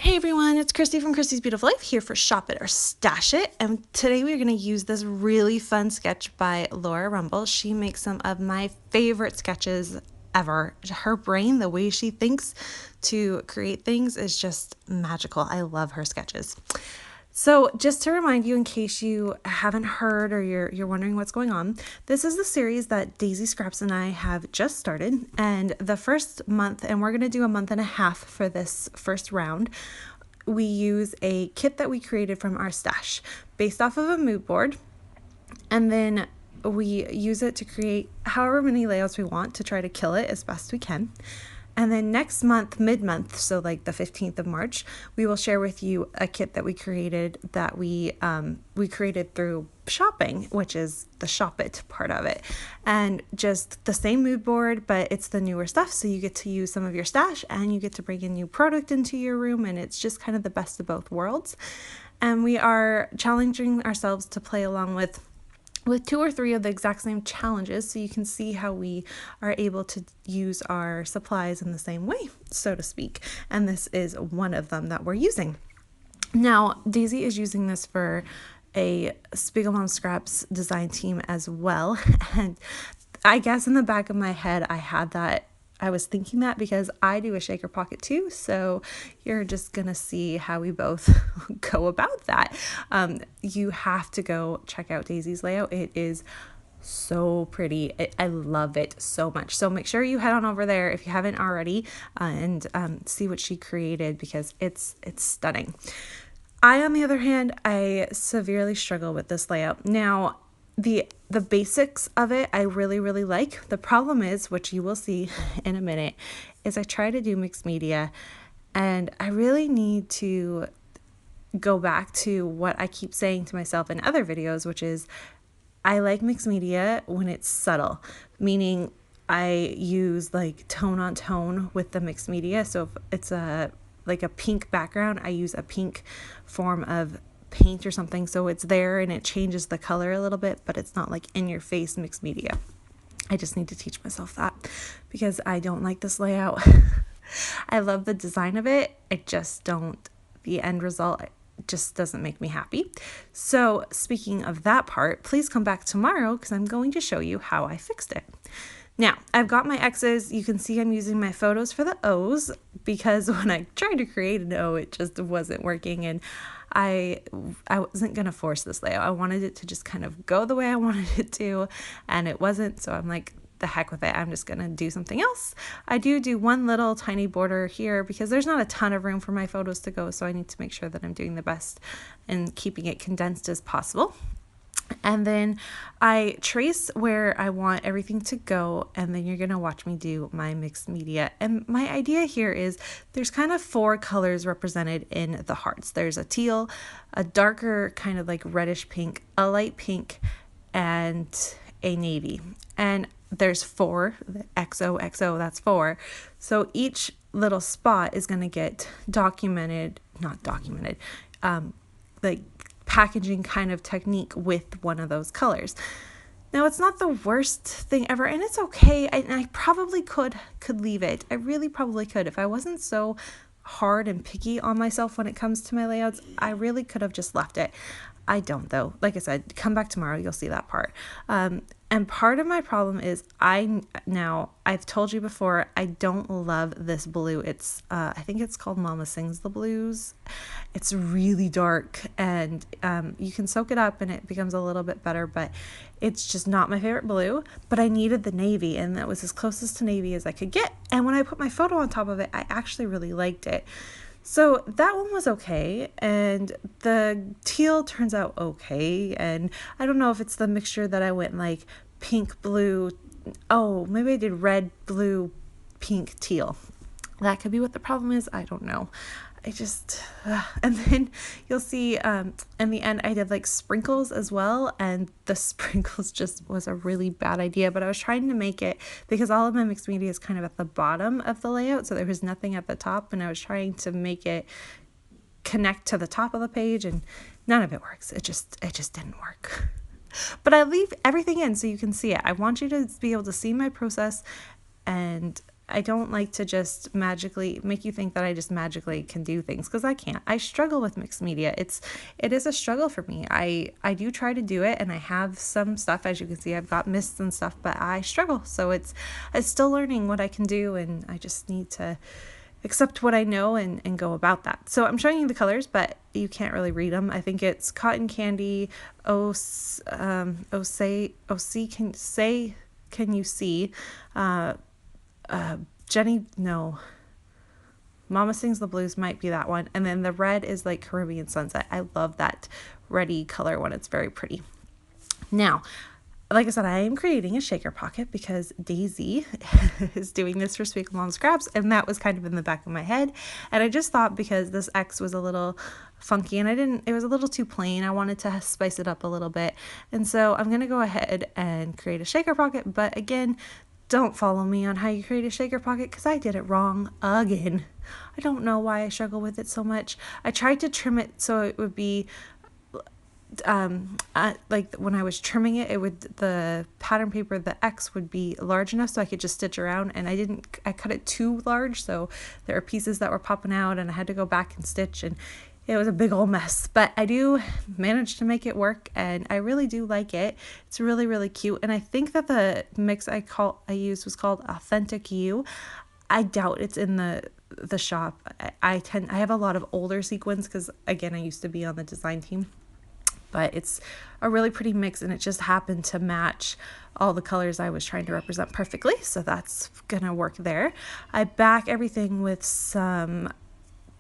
Hey everyone, it's Christy from Christy's Beautiful Life here for Shop It or Stash It. And today we're going to use this really fun sketch by Laura Rumble. She makes some of my favorite sketches ever. Her brain, the way she thinks to create things is just magical. I love her sketches. So just to remind you, in case you haven't heard or you're wondering what's going on, this is the series that Daisie Scraps and I have just started. And the first month, and we're going to do a month and a half for this first round, we use a kit that we created from our stash based off of a mood board. And then we use it to create however many layouts we want to try to kill it as best we can. And then next month, mid-month, so like the 15th of March, we will share with you a kit that we created through shopping, which is the shop it part of it. And just the same mood board, but it's the newer stuff. So you get to use some of your stash and you get to bring a new product into your room. And it's just kind of the best of both worlds. And we are challenging ourselves to play along with 2 or 3 of the exact same challenges, so you can see how we are able to use our supplies in the same way, so to speak. And this is one of them that we're using. Now, Daisie is using this for a Spiegel Mom Scraps design team as well. And I guess in the back of my head, I was thinking that because I do a shaker pocket too, so you're just gonna see how we both go about that. You have to go check out Daisie's layout. It is so pretty. I love it so much. So make sure you head on over there if you haven't already and see what she created, because it's stunning. On the other hand, I severely struggle with this layout. Now, the basics of it I really like. The problem is, which you will see in a minute, is I try to do mixed media, and I really need to go back to what I keep saying to myself in other videos, which is I like mixed media when it's subtle, meaning I use like tone on tone with the mixed media. So if it's like a pink background, I use a pink form of paint or something, so it's there and it changes the color a little bit, but it's not like in your face mixed media. I just need to teach myself that because I don't like this layout. I love the design of it, the end result just doesn't make me happy. So speaking of that part, please come back tomorrow because I'm going to show you how I fixed it. Now, I've got my X's. You can see I'm using my photos for the O's because when I tried to create an O, it just wasn't working, and I wasn't going to force this layout. I wanted it to just kind of go the way I wanted it to, and it wasn't, so I'm like, the heck with it. I'm just going to do something else. I do one little tiny border here because there's not a ton of room for my photos to go, so I need to make sure that I'm doing the best and keeping it condensed as possible. And then I trace where I want everything to go, and then you're going to watch me do my mixed media. And my idea here is there's kind of 4 colors represented in the hearts. There's a teal, a darker kind of like reddish pink, a light pink, and a navy. And there's 4, the XOXO, that's 4. So each little spot is going to get like packaging kind of technique with one of those colors. Now, it's not the worst thing ever, and it's okay. I probably could leave it. I really probably could. If I wasn't so hard and picky on myself when it comes to my layouts, I really could have just left it. I don't, though. Like I said, come back tomorrow, you'll see that part. And part of my problem is I've told you before, I don't love this blue. It's I think it's called Mama Sings the Blues. It's really dark, and you can soak it up and it becomes a little bit better, but it's just not my favorite blue. But I needed the navy, and that was as closest to navy as I could get. And when I put my photo on top of it, I actually really liked it. So that one was okay, and the teal turns out okay, and I don't know if it's the mixture that I went like pink, blue, maybe I did red, blue, pink, teal. That could be what the problem is, I don't know. And then you'll see in the end I did like sprinkles as well, and the sprinkles just was a really bad idea, but I was trying to make it because all of my mixed media is kind of at the bottom of the layout, so there was nothing at the top, and I was trying to make it connect to the top of the page, and none of it works. It just didn't work. But I leave everything in so you can see it. I want you to be able to see my process and I don't like to just magically make you think that I just magically can do things, because I can't. I struggle with mixed media. It is a struggle for me. I do try to do it, and I have some stuff, as you can see, I've got mists and stuff, but I struggle. So it's still learning what I can do, and I just need to accept what I know and go about that. So I'm showing you the colors, but you can't really read them. I think it's Cotton Candy, can you see, Jenny, no, Mama Sings the Blues might be that one. And then the red is like Caribbean Sunset. I love that reddy color one. It's very pretty. Now, like I said, I am creating a shaker pocket because Daisy is doing this for Sweet Mom Scraps, and that was kind of in the back of my head. And I just thought, because this X was a little funky and it was a little too plain, I wanted to spice it up a little bit. And so I'm going to go ahead and create a shaker pocket. But again, don't follow me on how you create a shaker pocket, because I did it wrong again. I don't know why I struggle with it so much. I tried to trim it so it would be like when I was trimming it, the pattern paper, the X would be large enough so I could just stitch around, and I cut it too large, so there are pieces that were popping out, and I had to go back and stitch, and it was a big old mess. But I do manage to make it work, and I really do like it. It's really, really cute. And I think that the mix I used was called Authentic You. I doubt it's in the shop. I have a lot of older sequins, because again, I used to be on the design team. But it's a really pretty mix, and it just happened to match all the colors I was trying to represent perfectly. So that's gonna work there. I back everything with some,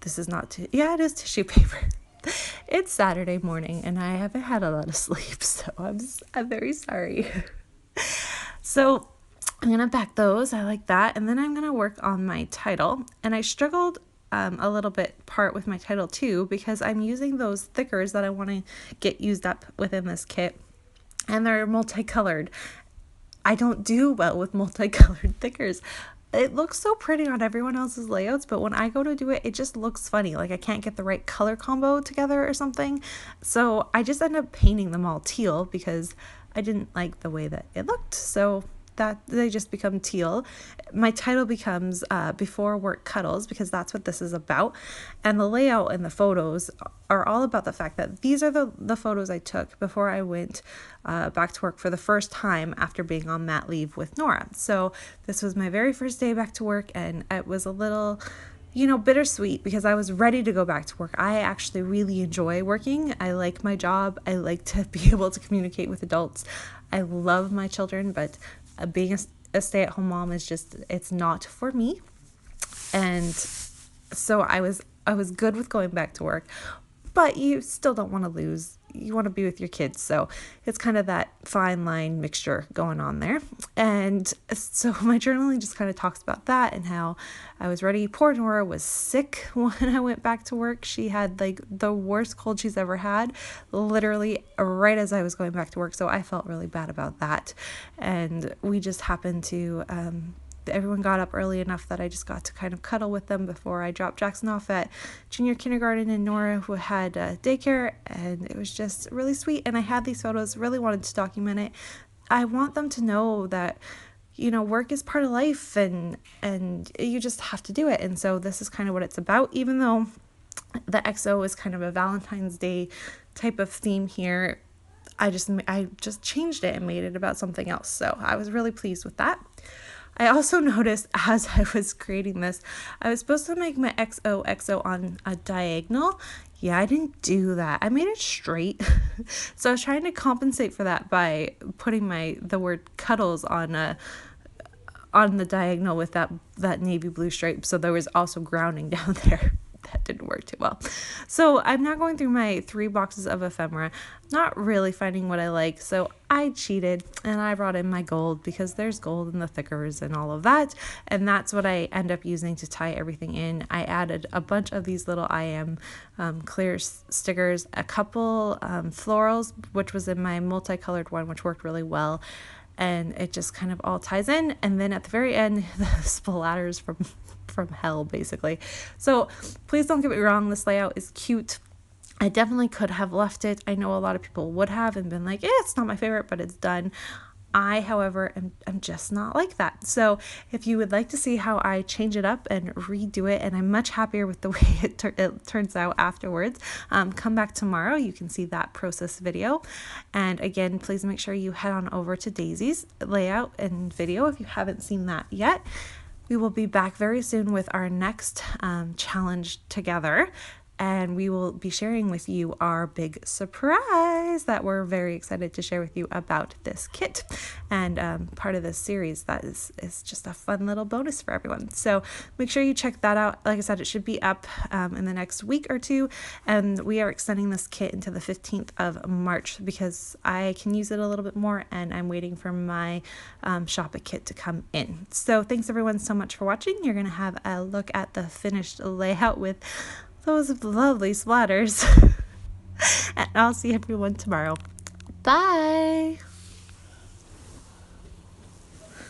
this is not, yeah, it is tissue paper. It's Saturday morning, and I haven't had a lot of sleep, so I'm very sorry. So I'm gonna back those, I like that. And then I'm gonna work on my title, and I struggled a little bit part with my title too, because I'm using those thickers that I want to get used up within this kit, and they're multicolored. I don't do well with multicolored thickers. It looks so pretty on everyone else's layouts, but when I go to do it, it just looks funny. Like I can't get the right color combo together or something. So I just end up painting them all teal, because I didn't like the way that it looked. So that they just become teal. My title becomes Before Work Cuddles, because that's what this is about. And the layout and the photos are all about the fact that these are the photos I took before I went back to work for the first time after being on mat leave with Nora. So this was my very first day back to work, and it was a little, bittersweet, because I was ready to go back to work. I actually really enjoy working. I like my job. I like to be able to communicate with adults. I love my children, but being a stay-at-home mom is just, it's not for me. And so I was good with going back to work, but you still don't want to lose. You want to be with your kids. So it's kind of that fine line mixture going on there. And so my journaling just kind of talks about that and how I was ready. Poor Nora was sick when I went back to work. She had like the worst cold she's ever had, literally right as I was going back to work. So I felt really bad about that. And we just happened to, everyone got up early enough that I just got to kind of cuddle with them before I dropped Jackson off at junior kindergarten, and Nora, who had daycare, and it was just really sweet. And I had these photos, really wanted to document it. I want them to know that, work is part of life, and you just have to do it. And so this is kind of what it's about, even though the XO is kind of a Valentine's Day type of theme here. I just changed it and made it about something else. So I was really pleased with that. I also noticed as I was creating this, I was supposed to make my XOXO on a diagonal. Yeah, I didn't do that. I made it straight. So I was trying to compensate for that by putting the word cuddles on the diagonal with that navy blue stripe. So there was also grounding down there. That didn't work too well. So I'm now going through my 3 boxes of ephemera, not really finding what I like. So I cheated and I brought in my gold, because there's gold in the thickers and all of that. And that's what I end up using to tie everything in. I added a bunch of these little clear stickers, a couple florals, which was in my multicolored one, which worked really well. And it just kind of all ties in. And then at the very end, the splatters from hell, basically. So please don't get me wrong, this layout is cute. I definitely could have left it. I know a lot of people would have and been like, it's not my favorite, but it's done. I, however, am just not like that. So if you would like to see how I change it up and redo it, and I'm much happier with the way it turns out afterwards, come back tomorrow. You can see that process video. And again, please make sure you head on over to Daisie's layout and video if you haven't seen that yet. We will be back very soon with our next challenge together. And we will be sharing with you our big surprise that we're very excited to share with you about this kit and part of this series that is just a fun little bonus for everyone. So make sure you check that out. Like I said, it should be up in the next week or two, and we are extending this kit into the 15th of March because I can use it a little bit more, and I'm waiting for my Shop It kit to come in. So thanks everyone so much for watching. You're going to have a look at the finished layout with those lovely splatters. And I'll see everyone tomorrow. Bye!